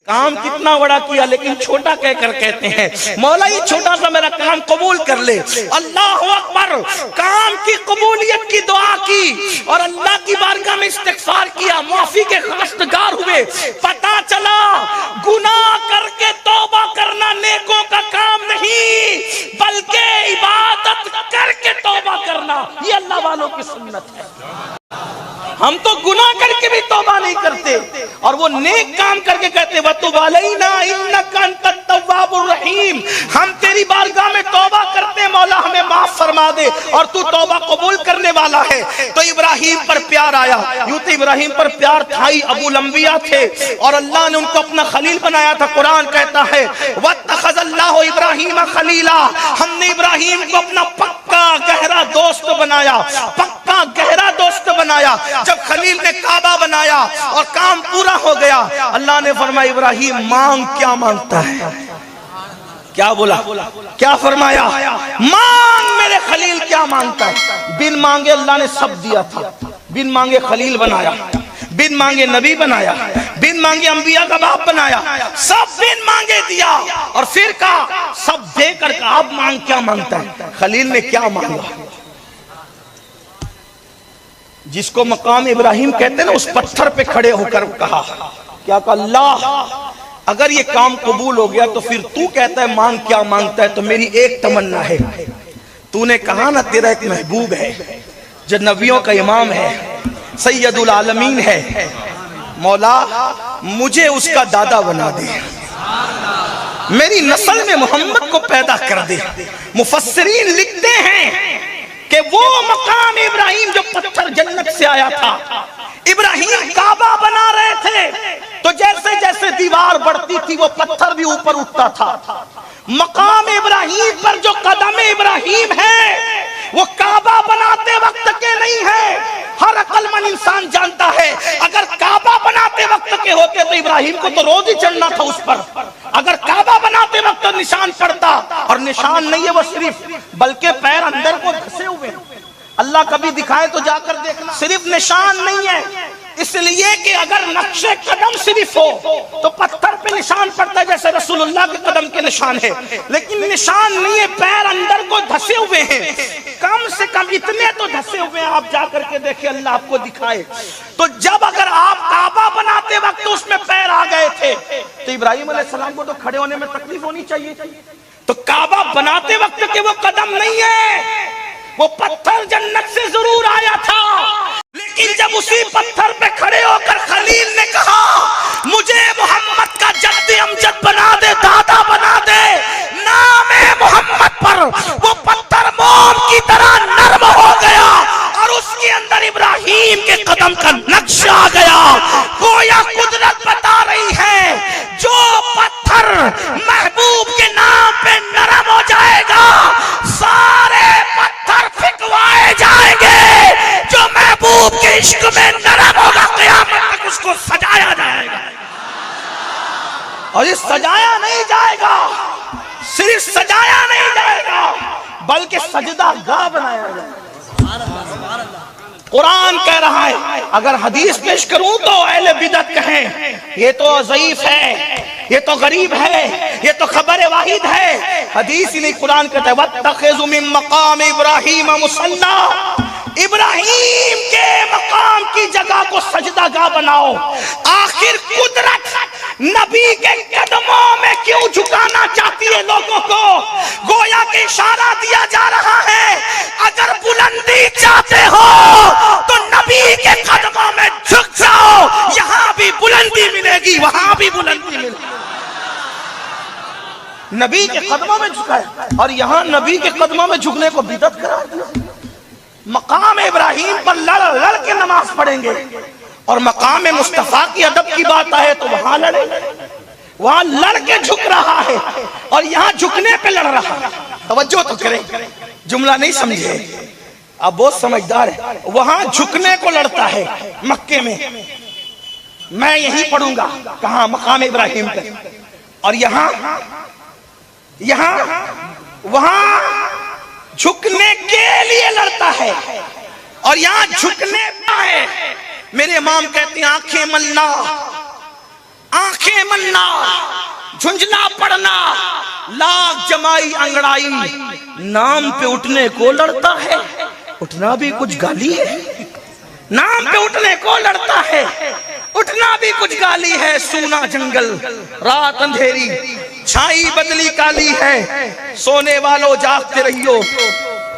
کام کتنا بڑا کیا لیکن چھوٹا کہہ کر کہتے ہیں مولا یہ چھوٹا سا میرا کام قبول کر لے. اللہ اکبر. کام کی قبولیت کی دعا کی اور اللہ کی بارگاہ میں استغفار کیا, معافی کے خواستگار ہوئے. پتہ چلا گناہ کر کے توبہ کرنا نیکوں کا کام نہیں بلکہ عبادت کر کے توبہ کرنا یہ اللہ والوں کی سنت ہے. ہم تو گناہ کر کے بھی توبہ نہیں کرتے اور وہ نیک کام کر کے کہتے وَتُبْ عَلَيْنَا إِنَّكَ أَنْتَ التَّوَّابُ الرَّحِيمُ. ہم تیری بارگاہ میں توبہ کرتے مولا ہمیں معاف فرما دے اور تو توبہ قبول کرنے والا ہے. تو ابراہیم پر پیار آیا. یوں تو ابراہیم پر پیار تھا ہی, ابو الانبیاء تھے اور اللہ نے ان کو اپنا خلیل بنایا تھا. قرآن کہتا ہے وَاتَّخَذَ اللَّهُ إِبْرَاهِيمَ خَلِيلًا. ہم نے ابراہیم کو اپنا پکا گہرا دوست بنایا, پکا گہرا دوست بنایا. جب خلیل نے کعبہ بنایا اور کام پورا ہو گیا اللہ نے فرمایا ابراہیم مانگ کیا مانگتا ہے. کیا بولا, کیا فرمایا, مانگ میرے خلیل کیا مانگتا ہے. بن مانگے اللہ نے سب دیا تھا. بن مانگے خلیل بنایا, بن مانگے نبی بنایا, بن مانگے انبیاء کا باپ بنایا, سب بن مانگے دیا اور پھر کہا سب دے کر کہا اب مانگ کیا مانگتا ہے. خلیل نے کیا مانگا, جس کو مقام ابراہیم کہتے ہیں نا, اس پتھر پہ کھڑے ہو کر کہا, کیا کہا اللہ اگر یہ کام قبول ہو گیا تو پھر تو کہتا ہے مانگ کیا مانگتا ہے, تو میری ایک تمنا ہے. تو نے کہا نا تیرا ایک محبوب ہے جو نبیوں کا امام ہے, سید العالمین ہے, مولا مجھے اس کا دادا بنا دے, میری نسل میں محمد کو پیدا کر دے. مفسرین لکھتے ہیں کہ وہ مقام ابراہیم جو پتھر جنت سے آیا تھا, ابراہیم کعبہ بنا رہے تھے تو جیسے جیسے دیوار بڑھتی تھی وہ پتھر بھی اوپر اٹھتا تھا. مقام ابراہیم پر جو قدم ابراہیم ہے وہ کعبہ بناتے وقت کے نہیں ہے. ہر عقل مند انسان جانتا ہے اگر کعبہ بناتے وقت کے ہوتے تو ابراہیم کو تو روز ہی چڑھنا تھا اس پر. اگر کعبہ بناتے وقت نشان پڑتا, اور نشان نہیں ہے وہ صرف بلکہ پیر اندر کو دھسے ہوئے. اللہ کبھی دکھائے تو جا کر دیکھنا, صرف نشان نہیں ہے اس لیے کہ اگر نقش قدم صرف ہو تو پتھر پہ نشان پڑتا ہے جیسے رسول اللہ کے قدم کے نشان ہے, لیکن نشان نہیں ہے, پیر اندر کو دھسے ہوئے ہیں. کم سے کم اتنے تو دھسے ہوئے ہیں, آپ جا کر کے دیکھیں اللہ آپ کو دکھائے. تو جب اگر آپ کعبہ بناتے وقت اس میں پیر آ گئے تھے تو ابراہیم علیہ السلام کو تو کھڑے ہونے میں تکلیف ہونی چاہیے. تو کعبہ بناتے وقت کے وہ قدم نہیں ہے, وہ پتھر جنت سے ضرور آیا تھا, لیکن جب اسی پتھر پہ کھڑے ہو کر خلیل نے کہا مجھے محمد کا جد امجد بنا دے, دادا بنا دے, نام محمد پر وہ پتھر موم کی طرح نرم ہو گیا اور اس کے اندر ابراہیم کے قدم کا نقش آ گیا. گویا قدرت بتا رہی ہے جو پتھر محبوب کے نام پہ نرم ہو جائے گا سارے پتھر پھکوائے جائیں گے. جو محبوب کے عشق میں نرم ہوگا قیامت تک اس کو سجایا جائے گا. اور یہ سجایا نہیں جائے گا, صرف سجایا نہیں جائے گا بلکہ سجدہ گاہ بنایا جائے گا. قرآن کہہ رہا ہے, اگر حدیث پیش کروں تو اہل بدعت کہیں یہ تو ضعیف ہے, یہ تو غریب ہے, یہ تو خبر واحد ہے. حدیث ہی نہیں, قرآن کہتا ہے وَاتَّخِذُوا مِن مَّقَامِ إِبْرَاهِيمَ مُصَلًّى, ابراہیم کے مقام کی جگہ کو سجدہ گاہ بناؤ. آخر قدرت نبی کے قدموں میں کیوں جھکانا چاہتی ہے لوگوں کو؟ گویا کہ اشارہ دیا جا رہا ہے اگر بلندی چاہتے ہو تو نبی کے قدموں میں جھک جاؤ, یہاں بھی بلندی ملے گی وہاں بھی بلندی ملے گی. نبی کے قدموں میں جھکا ہے اور یہاں نبی کے قدموں میں جھکنے کو بدعت قرار دیا. مقام ابراہیم پر لڑ لڑ کے نماز پڑھیں گے اور مقام مصطفیٰ کی ادب کی بات آئے تو وہاں لڑیں گے. وہاں لڑ کے جھک رہا ہے اور یہاں جھکنے پہ لڑ رہا ہے. توجہ تو کریں, جملہ نہیں سمجھے, اب بہت سمجھدار ہے. وہاں جھکنے کو لڑتا ہے مکے میں, میں یہی پڑھوں گا کہاں مقام ابراہیم پہ, اور یہاں وہاں جھکنے کے لیے لڑتا ہے اور یہاں جھکنے پہ ہے. میرے امام کہتے ہیں آنکھیں ملنا آنکھیں مننا، جھنجھنا پڑنا، لاکھ جمائی انگڑائی، نام پہ اٹھنے کو لڑتا ہے، اٹھنا بھی کچھ گالی ہے، نام پہ اٹھنے کو لڑتا ہے، اٹھنا بھی کچھ گالی ہے، سونا جنگل رات اندھیری چھائی بدلی کالی ہے، سونے والوں جاگتے رہیو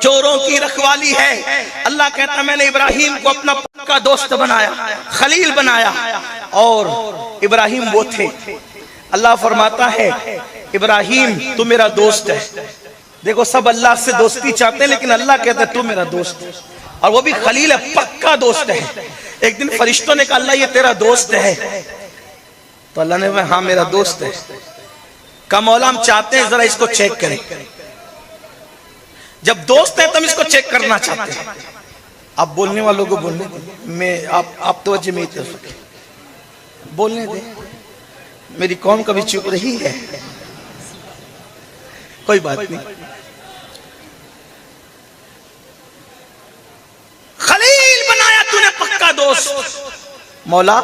چوروں کی رکھوالی ہے۔ اللہ کہتا میں نے ابراہیم کو اپنا پکا دوست بنایا، خلیل بنایا، اور ابراہیم وہ تھے۔ اللہ فرماتا ہے ابراہیم تو میرا دوست ہے۔ دیکھو سب اللہ سے دوستی چاہتے ہیں، لیکن اللہ کہتا ہے تو میرا دوست ہے، اور وہ بھی خلیل ہے، پکا دوست ہے۔ ایک دن فرشتوں نے کہا اللہ یہ تیرا دوست ہے، تو اللہ نے کہا ہاں میرا دوست ہے۔ کہا مولا ہم چاہتے ہیں ذرا اس کو چیک کریں۔ جب دوست ہے تو ہم اس کو چیک کرنا چاہتے ہیں۔ آپ بولنے والوں کو بولنے دیں، آپ توجہ میں طرف بولنے دیں، میری قوم کبھی چپ رہی ہے، کوئی بات نہیں۔ خلیل بنایا تو نے پکا دوست، مولا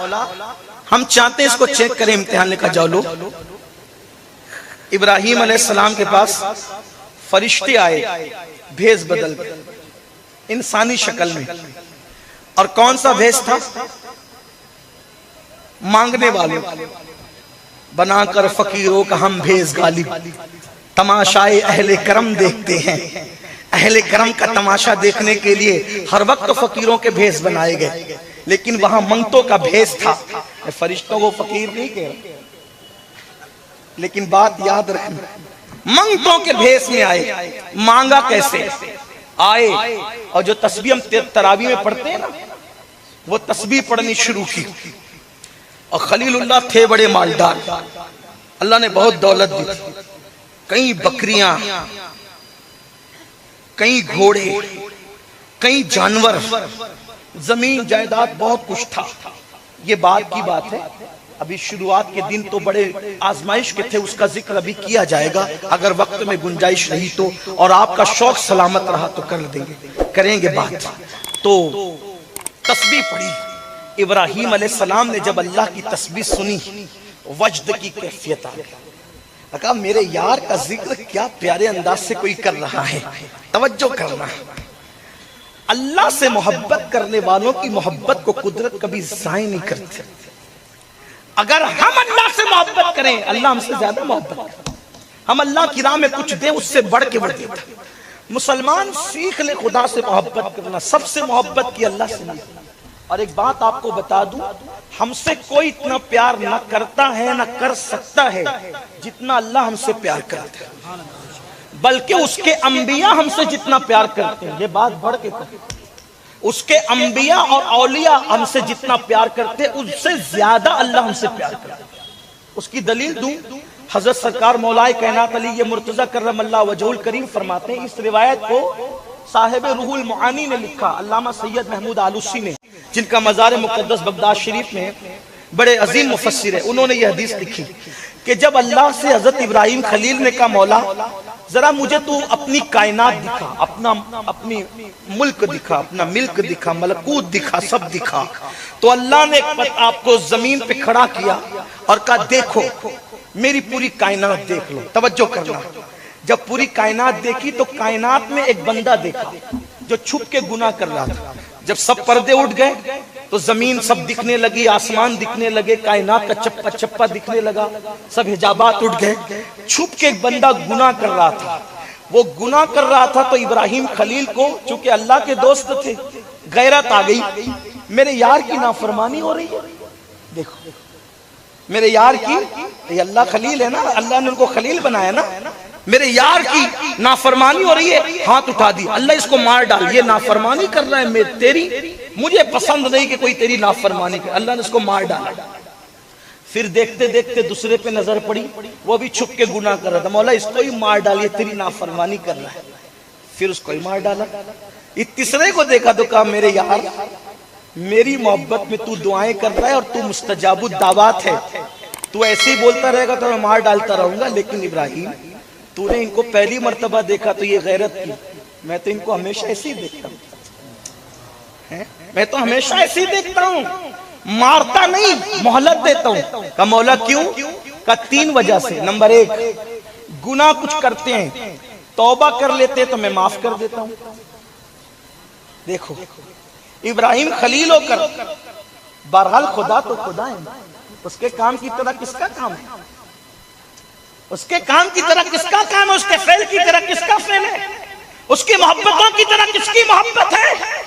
ہم چاہتے ہیں اس کو چیک کریں، امتحان لے کر جاؤ لو۔ ابراہیم علیہ السلام کے پاس فرشتے آئے بھیس بدل کے، انسانی شکل میں، اور کون سا بھیس تھا؟ مانگنے والوں بنا کر فقیروں کا ہم بھیس غالب، تماشائے اہل کرم دیکھتے ہیں۔ اہل کرم کا تماشا دیکھنے کے لیے ہر وقت فقیروں کے بھیس بنائے گئے، لیکن وہاں منگتوں کا بھیس تھا۔ فرشتوں کو فقیر نہیں کہہ رہا، لیکن بات یاد رکھنا، منگتوں کے بھیس میں آئے۔ مانگا کیسے؟ آئے اور جو تسبیح ہم تراویح میں پڑھتے ہیں نا، وہ تسبیح پڑھنی شروع کی، اور خلیل اللہ تھے بڑے مالدار، اللہ نے بہت دولت دی، کئی بکریاں، کئی گھوڑے، کئی جانور، زمین جائیداد، بہت کچھ تھا۔ یہ بات کی بات ہے، ابھی شروعات کے دن تو بڑے آزمائش کے تھے، اس کا ذکر ابھی کیا جائے گا اگر وقت میں گنجائش رہی تو، اور آپ کا شوق سلامت رہا تو کریں گے بات۔ تو تسبیح پڑھی، ابراہیم علیہ السلام نے جب اللہ کی تسبیح سنی، وجد کی کیفیت آ گئی، کہا میرے یار کا ذکر کیا پیارے انداز سے کوئی کر رہا ہے، توجہ کرنا۔ اللہ سے محبت کرنے والوں کی محبت کو قدرت کبھی ضائع نہیں کرتی۔ اگر ہم اللہ سے محبت کریں، اللہ ہم سے زیادہ محبت کریں، ہم اللہ کی راہ میں کچھ دیں اس سے بڑھ کے بڑھ دیتا۔ مسلمان سیکھ لے خدا سے محبت کرنا، سب سے محبت کی اللہ سے نہیں۔ اور ایک بات آپ کو بتا دوں، ہم سے کوئی اتنا پیار نہ کرتا ہے نہ کر سکتا ہے جتنا اللہ ہم سے پیار کرتا ہے، بلکہ اس کے انبیاء ہم سے جتنا پیار کرتے ہیں، یہ بات بڑھ کے کہتے ہیں، اس کے انبیاء اور اولیاء ہم سے جتنا پیار کرتے ہیں اس سے زیادہ اللہ ہم سے پیار کرتے ہیں۔ اس کی دلیل دوں، حضرت سرکار مولائے کائنات علی مرتضی کرم اللہ وجہہ الکریم فرماتے ہیں، اس روایت کو صاحب روح المعانی نے لکھا، علامہ سید محمود آلوسی نے، جن کا مزار مقدس بغداد شریف میں، بڑے عظیم مفسر ہے، انہوں نے یہ حدیث لکھی کہ جب اللہ سے حضرت ابراہیم خلیل نے کہا مولا ذرا مجھے تو اپنی کائنات دکھا، اپنی ملک دکھا، اپنا ملک دکھا، ملکوت دکھا، سب دکھا، تو اللہ نے آپ کو زمین پہ کھڑا کیا اور کہا دیکھو میری پوری کائنات دیکھ لو۔ توجہ کرنا، جب پوری کائنات دیکھی تو کائنات میں ایک بندہ دیکھا جو چھپ کے گناہ کر رہا تھا۔ جب سب پردے اٹھ گئے تو زمین سب دکھنے لگی، آسمان دکھنے لگے، کائنات کا چپا چپا دکھنے لگا، سب حجابات اٹھ گئے۔ چھپ کے ایک بندہ گناہ کر رہا تھا، وہ گناہ کر رہا تھا تو ابراہیم خلیل کو چونکہ اللہ کے دوست تھے، غیرت آ گئی، میرے یار کی نافرمانی ہو رہی ہے، دیکھو میرے یار کی، یہ اللہ خلیل ہے نا، اللہ نے ان کو خلیل بنایا نا، میرے یار کی نافرمانی ہو رہی ہے، ہاتھ اٹھا دی، اللہ اس کو مار ڈال، یہ نافرمانی کر رہا ہے تیری، مجھے پسند نہیں کہ کوئی تیری نافرمانی کرے، اللہ نے اس کو مار ڈالا۔ پھر دیکھتے دیکھتے دوسرے پہ نظر پڑی، وہ بھی چھپ کے گناہ کر رہا تھا، مولا اس کو ہی مار ڈال، یہ تیری نافرمانی کر رہا ہے، پھر اس کو ہی مار ڈالا۔ یہ تیسرے کو دیکھا تو کہا میرے یار میری محبت میں تو دعائیں کر رہا ہے اور تو مستجاب الدعوات ہے، تو ایسے ہی بولتا رہے گا تو میں مار ڈالتا رہوں گا، لیکن ابراہیم تو نے ان کو پہلی مرتبہ دیکھا تو یہ غیرت کی، میں تو ان کو ہمیشہ ایسے ہی دیکھتا ہوں، میں تو ہمیشہ ایسے ہی دیکھتا ہوں، مارتا نہیں، مہلت دیتا ہوں۔ کہ مولا کیوں؟ کہ 3 وجہ سے۔ نمبر 1، گناہ کچھ کرتے ہیں، توبہ کر لیتے ہیں تو میں معاف کر دیتا ہوں۔ دیکھو ابراہیم خلیل ہو کر، بہرحال خدا تو خدا ہے، اس کے کام کی طرح کس کا کام ہے؟ اس کے کام کی طرح کس کا کام ہے؟ اس کے فعل کی طرح کس کا فعل ہے؟ اس کی محبتوں کی طرح کس کی محبت ہے؟